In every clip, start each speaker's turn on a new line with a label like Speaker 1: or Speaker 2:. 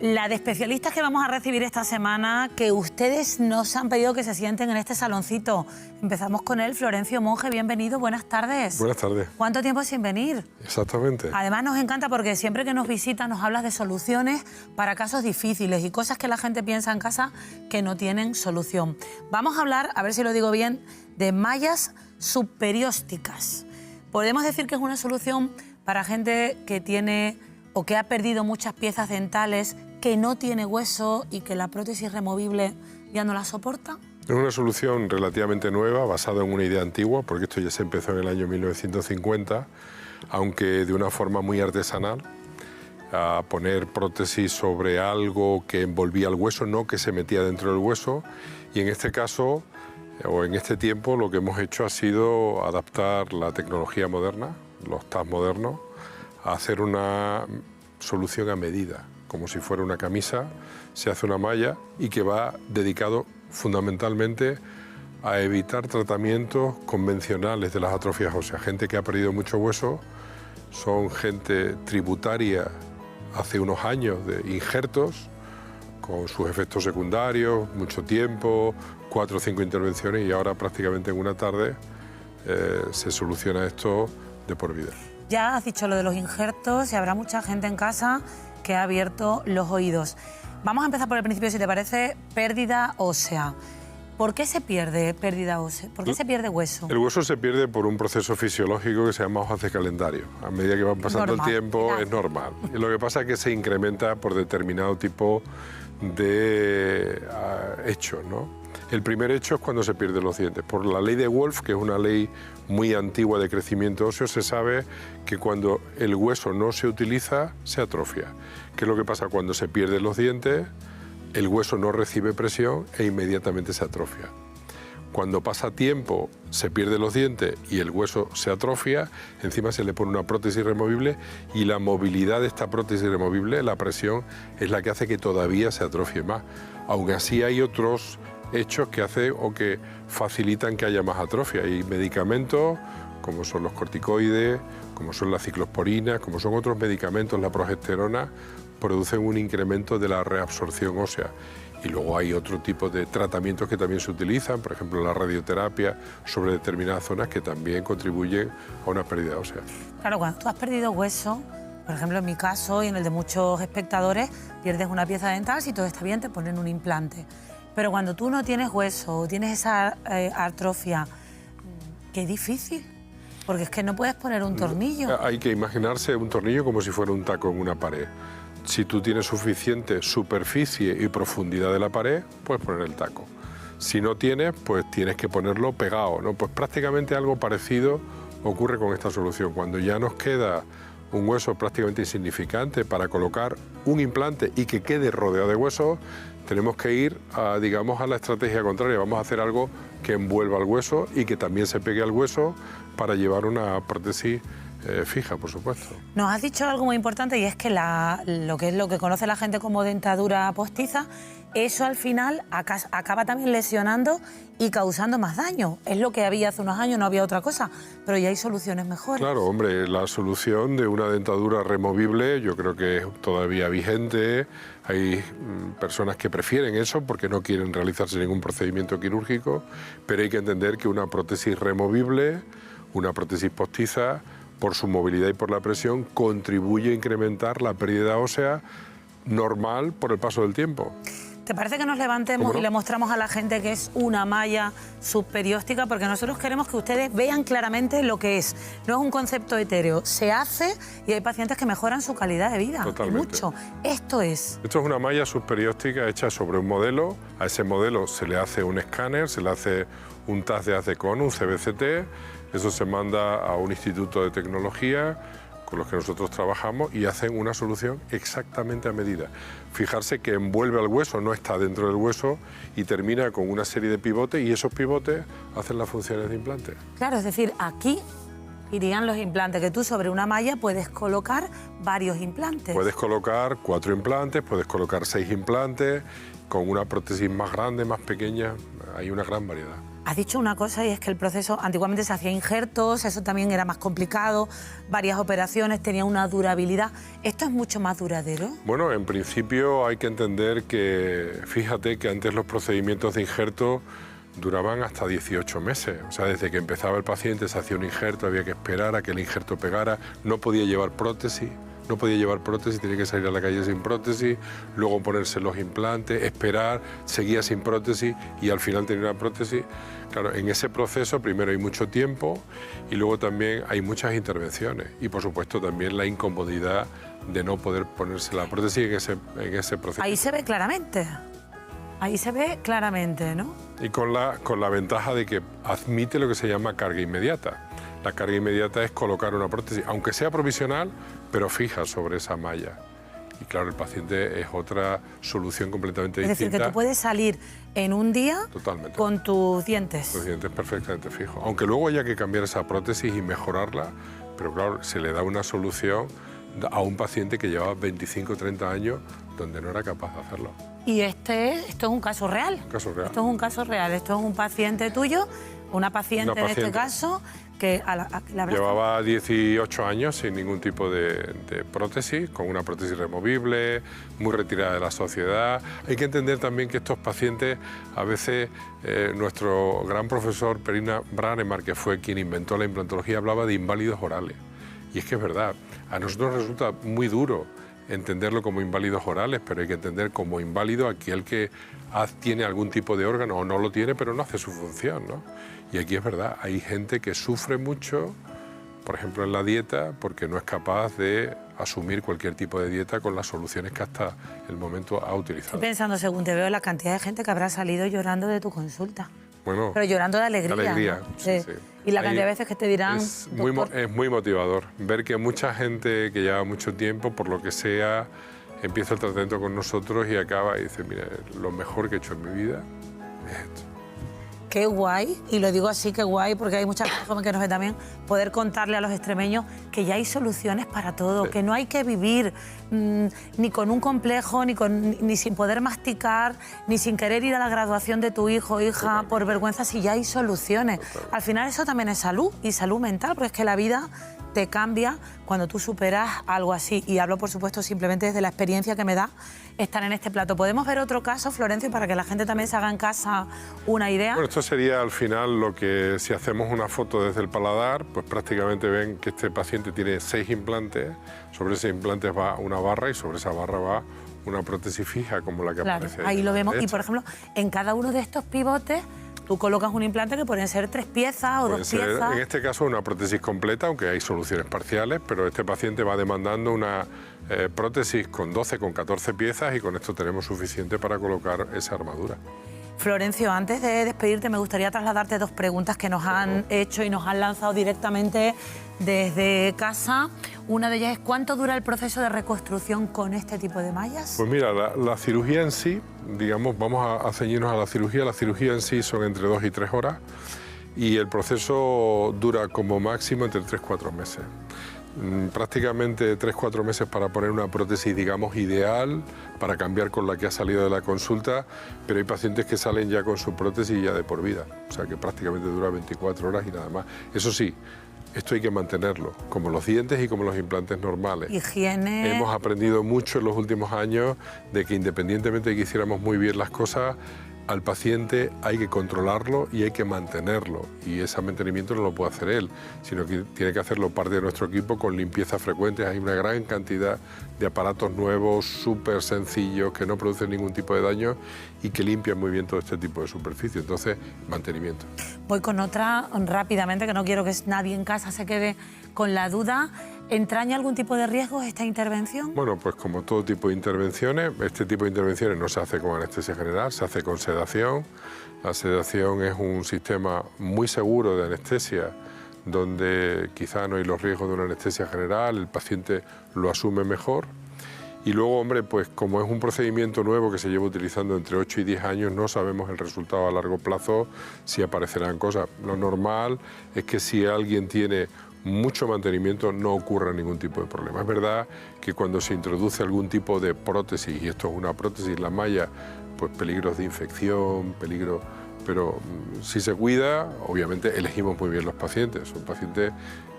Speaker 1: La de especialistas que vamos a recibir esta semana, que ustedes nos han pedido que se sienten en este saloncito. Empezamos con él, Florencio Monge, bienvenido, buenas tardes.
Speaker 2: Buenas tardes.
Speaker 1: ¿Cuánto tiempo sin venir?
Speaker 2: Exactamente.
Speaker 1: Además nos encanta porque siempre que nos visitas nos hablas de soluciones para casos difíciles y cosas que la gente piensa en casa que no tienen solución. Vamos a hablar, a ver si lo digo bien, de mallas subperiósticas. Podemos decir que es una solución para gente que tiene o que ha perdido muchas piezas dentales, que no tiene hueso y que la prótesis removible ya no la soporta.
Speaker 2: Es una solución relativamente nueva, basada en una idea antigua, porque esto ya se empezó en el año 1950, aunque de una forma muy artesanal, a poner prótesis sobre algo que envolvía el hueso, no que se metía dentro del hueso. Y en este caso, o en este tiempo, lo que hemos hecho ha sido adaptar la tecnología moderna, los TAS modernos, a hacer una solución a medida, como si fuera una camisa, se hace una malla y que va dedicado fundamentalmente a evitar tratamientos convencionales de las atrofias óseas. Gente que ha perdido mucho hueso, son gente tributaria hace unos años de injertos, con sus efectos secundarios, mucho tiempo, 4 o 5 intervenciones y ahora prácticamente en una tarde se soluciona esto de por vida.
Speaker 1: Ya has dicho lo de los injertos y habrá mucha gente en casa que ha abierto los oídos. Vamos a empezar por el principio, si te parece, pérdida ósea. ¿Por qué se pierde pérdida ósea? ¿Por qué se pierde hueso?
Speaker 2: El hueso se pierde por un proceso fisiológico que se llama hojas de calendario. A medida que va pasando el tiempo es normal. Y lo que pasa es que se incrementa por determinado tipo de hechos, ¿no? El primer hecho es cuando se pierden los dientes. Por la ley de Wolf, que es una ley muy antigua de crecimiento óseo, se sabe que cuando el hueso no se utiliza, se atrofia. ¿Qué es lo que pasa cuando se pierden los dientes? El hueso no recibe presión e inmediatamente se atrofia. Cuando pasa tiempo, se pierden los dientes y el hueso se atrofia, encima se le pone una prótesis removible y la movilidad de esta prótesis removible, la presión, es la que hace que todavía se atrofie más. Aún así hay otros hechos que hacen o que facilitan que haya más atrofia. Hay medicamentos como son los corticoides, como son las ciclosporinas, como son otros medicamentos, la progesterona, producen un incremento de la reabsorción ósea. Y luego hay otro tipo de tratamientos que también se utilizan, por ejemplo la radioterapia sobre determinadas zonas que también contribuyen a una pérdida ósea.
Speaker 1: Claro, cuando tú has perdido hueso, por ejemplo en mi caso y en el de muchos espectadores, pierdes una pieza dental, si todo está bien te ponen un implante. Pero cuando tú no tienes hueso o tienes esa atrofia, qué difícil, porque es que no puedes poner un tornillo.
Speaker 2: Hay que imaginarse un tornillo como si fuera un taco en una pared. Si tú tienes suficiente superficie y profundidad de la pared, puedes poner el taco. Si no tienes, pues tienes que ponerlo pegado, ¿no? Pues prácticamente algo parecido ocurre con esta solución. Cuando ya nos queda un hueso prácticamente insignificante para colocar un implante y que quede rodeado de huesos, tenemos que ir a, digamos, a la estrategia contraria. Vamos a hacer algo que envuelva el hueso y que también se pegue al hueso para llevar una prótesis fija, por supuesto.
Speaker 1: Nos has dicho algo muy importante y es que lo que conoce la gente como dentadura postiza, eso al final acaba también lesionando y causando más daño. Es lo que había hace unos años, no había otra cosa, pero ya hay soluciones mejores.
Speaker 2: Claro, hombre, la solución de una dentadura removible yo creo que es todavía vigente. Hay personas que prefieren eso porque no quieren realizarse ningún procedimiento quirúrgico, pero hay que entender que una prótesis removible, una prótesis postiza, por su movilidad y por la presión, contribuye a incrementar la pérdida ósea normal por el paso del tiempo.
Speaker 1: ¿Te parece que nos levantemos y le mostramos a la gente que es una malla subperióstica? Porque nosotros queremos que ustedes vean claramente lo que es. No es un concepto etéreo. Se hace y hay pacientes que mejoran su calidad de vida.
Speaker 2: Totalmente.
Speaker 1: Mucho. Esto es
Speaker 2: una malla subperióstica hecha sobre un modelo. A ese modelo se le hace un escáner, se le hace un TAS de Azecon, un CBCT. Eso se manda a un instituto de tecnología con los que nosotros trabajamos y hacen una solución exactamente a medida. Fijarse que envuelve al hueso, no está dentro del hueso y termina con una serie de pivotes y esos pivotes hacen las funciones de implante.
Speaker 1: Claro, es decir, aquí irían los implantes, que tú sobre una malla puedes colocar varios implantes.
Speaker 2: Puedes colocar 4 implantes, puedes colocar 6 implantes, con una prótesis más grande, más pequeña, hay una gran variedad.
Speaker 1: Has dicho una cosa y es que el proceso, antiguamente se hacía injertos, eso también era más complicado, varias operaciones, tenía una durabilidad. ¿Esto es mucho más duradero?
Speaker 2: Bueno, en principio hay que entender que, fíjate que antes los procedimientos de injerto duraban hasta 18 meses. O sea, desde que empezaba el paciente se hacía un injerto, había que esperar a que el injerto pegara, no podía llevar prótesis. No podía llevar prótesis, tenía que salir a la calle sin prótesis, luego ponerse los implantes, esperar, seguía sin prótesis y al final tenía una prótesis. Claro, en ese proceso primero hay mucho tiempo y luego también hay muchas intervenciones y por supuesto también la incomodidad de no poder ponerse la prótesis en ese proceso.
Speaker 1: Ahí se ve claramente. Ahí se ve claramente, ¿no?
Speaker 2: Y con la ventaja de que admite lo que se llama carga inmediata. La carga inmediata es colocar una prótesis, aunque sea provisional, pero fija sobre esa malla. Y claro, el paciente es otra solución completamente distinta.
Speaker 1: Es decir, que tú puedes salir en un día
Speaker 2: totalmente
Speaker 1: con tus dientes.
Speaker 2: Los dientes perfectamente fijos. Aunque luego haya que cambiar esa prótesis y mejorarla, pero claro, se le da una solución a un paciente que llevaba 25 o 30 años donde no era capaz de hacerlo.
Speaker 1: Y esto es un caso real.
Speaker 2: Un caso real.
Speaker 1: Esto es un caso real. Esto es un paciente tuyo, una paciente en este caso, que
Speaker 2: llevaba 18 años sin ningún tipo de prótesis, con una prótesis removible, muy retirada de la sociedad. Hay que entender también que estos pacientes, a veces, nuestro gran profesor Perina Branemar, que fue quien inventó la implantología, hablaba de inválidos orales. Y es que es verdad, a nosotros resulta muy duro entenderlo como inválidos orales, pero hay que entender como inválido aquel que tiene algún tipo de órgano o no lo tiene, pero no hace su función, ¿no? Y aquí es verdad, hay gente que sufre mucho, por ejemplo en la dieta, porque no es capaz de asumir cualquier tipo de dieta con las soluciones que hasta el momento ha utilizado.
Speaker 1: Estoy pensando, según te veo, la cantidad de gente que habrá salido llorando de tu consulta.
Speaker 2: Bueno,
Speaker 1: pero llorando de alegría.
Speaker 2: De alegría,
Speaker 1: ¿no?
Speaker 2: sí, sí.
Speaker 1: Y la cantidad de veces que te dirán...
Speaker 2: Es muy motivador ver que mucha gente que lleva mucho tiempo, por lo que sea, empieza el tratamiento con nosotros y acaba y dice, mira, lo mejor que he hecho en mi vida es esto.
Speaker 1: Qué guay, y lo digo así, qué guay, porque hay mucha gente que nos ve también, poder contarle a los extremeños que ya hay soluciones para todo, sí. Que no hay que vivir ni con un complejo, ni sin poder masticar, ni sin querer ir a la graduación de tu hijo o hija por vergüenza, si ya hay soluciones. Al final eso también es salud, y salud mental, porque es que la vida te cambia cuando tú superas algo así. Y hablo, por supuesto, simplemente desde la experiencia que me da estar en este plato. ¿Podemos ver otro caso, Florencio, para que la gente también se haga en casa una idea?
Speaker 2: Bueno, esto sería al final lo que, si hacemos una foto desde el paladar, pues prácticamente ven que este paciente tiene 6 implantes, sobre esos implantes va una barra y sobre esa barra va una prótesis fija como la que aparece ahí.
Speaker 1: Ahí lo vemos. Y, por ejemplo, en cada uno de estos pivotes tú colocas un implante que pueden ser 3 piezas o 2 piezas.
Speaker 2: En este caso una prótesis completa, aunque hay soluciones parciales, pero este paciente va demandando una prótesis con 12, con 14 piezas y con esto tenemos suficiente para colocar esa armadura.
Speaker 1: Florencio, antes de despedirte me gustaría trasladarte 2 preguntas que nos han hecho y nos han lanzado directamente desde casa. Una de ellas es, ¿cuánto dura el proceso de reconstrucción con este tipo de mallas?
Speaker 2: Pues mira, la cirugía en sí, digamos, vamos a ceñirnos a la cirugía en sí son entre 2 y 3 horas y el proceso dura como máximo entre 3-4 meses. Prácticamente 3-4 meses para poner una prótesis, digamos, ideal, para cambiar con la que ha salido de la consulta, pero hay pacientes que salen ya con su prótesis ya de por vida, o sea que prácticamente dura 24 horas y nada más. Eso sí, esto hay que mantenerlo, como los dientes y como los implantes normales.
Speaker 1: Higiene.
Speaker 2: Hemos aprendido mucho en los últimos años de que independientemente de que hiciéramos muy bien las cosas, al paciente hay que controlarlo y hay que mantenerlo. Y ese mantenimiento no lo puede hacer él, sino que tiene que hacerlo parte de nuestro equipo con limpieza frecuente. Hay una gran cantidad de aparatos nuevos, súper sencillos, que no producen ningún tipo de daño y que limpian muy bien todo este tipo de superficie. Entonces, mantenimiento.
Speaker 1: Voy con otra rápidamente, que no quiero que nadie en casa se quede con la duda. ¿Entraña algún tipo de riesgo esta intervención?
Speaker 2: Bueno, pues como todo tipo de intervenciones, este tipo de intervenciones no se hace con anestesia general, se hace con sedación. La sedación es un sistema muy seguro de anestesia, donde quizá no hay los riesgos de una anestesia general, el paciente lo asume mejor. Y luego, hombre, pues como es un procedimiento nuevo que se lleva utilizando entre 8 y 10 años, no sabemos el resultado a largo plazo, si aparecerán cosas. Lo normal es que si alguien tiene mucho mantenimiento no ocurra ningún tipo de problema. Es verdad que cuando se introduce algún tipo de prótesis, y esto es una prótesis, la malla, pues peligros de infección, peligro pero si se cuida, obviamente elegimos muy bien los pacientes. Son pacientes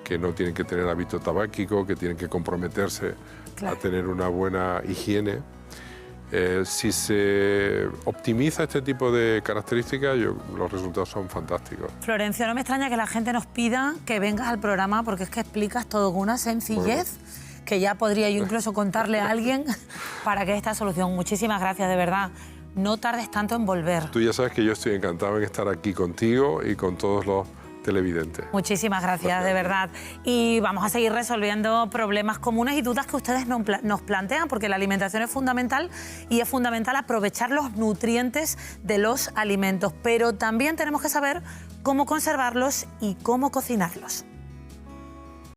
Speaker 2: que no tienen que tener hábito tabáquico, que tienen que comprometerse a tener una buena higiene. Si se optimiza este tipo de características, los resultados son fantásticos.
Speaker 1: Florencio, no me extraña que la gente nos pida que vengas al programa porque es que explicas todo con una sencillez que ya podría yo incluso contarle a alguien para que esta solución. Muchísimas gracias, de verdad. No tardes tanto en volver.
Speaker 2: Tú ya sabes que yo estoy encantado en estar aquí contigo y con todos los televidentes.
Speaker 1: Muchísimas gracias, de verdad. Y vamos a seguir resolviendo problemas comunes y dudas que ustedes nos plantean, porque la alimentación es fundamental y es fundamental aprovechar los nutrientes de los alimentos, pero también tenemos que saber cómo conservarlos y cómo cocinarlos.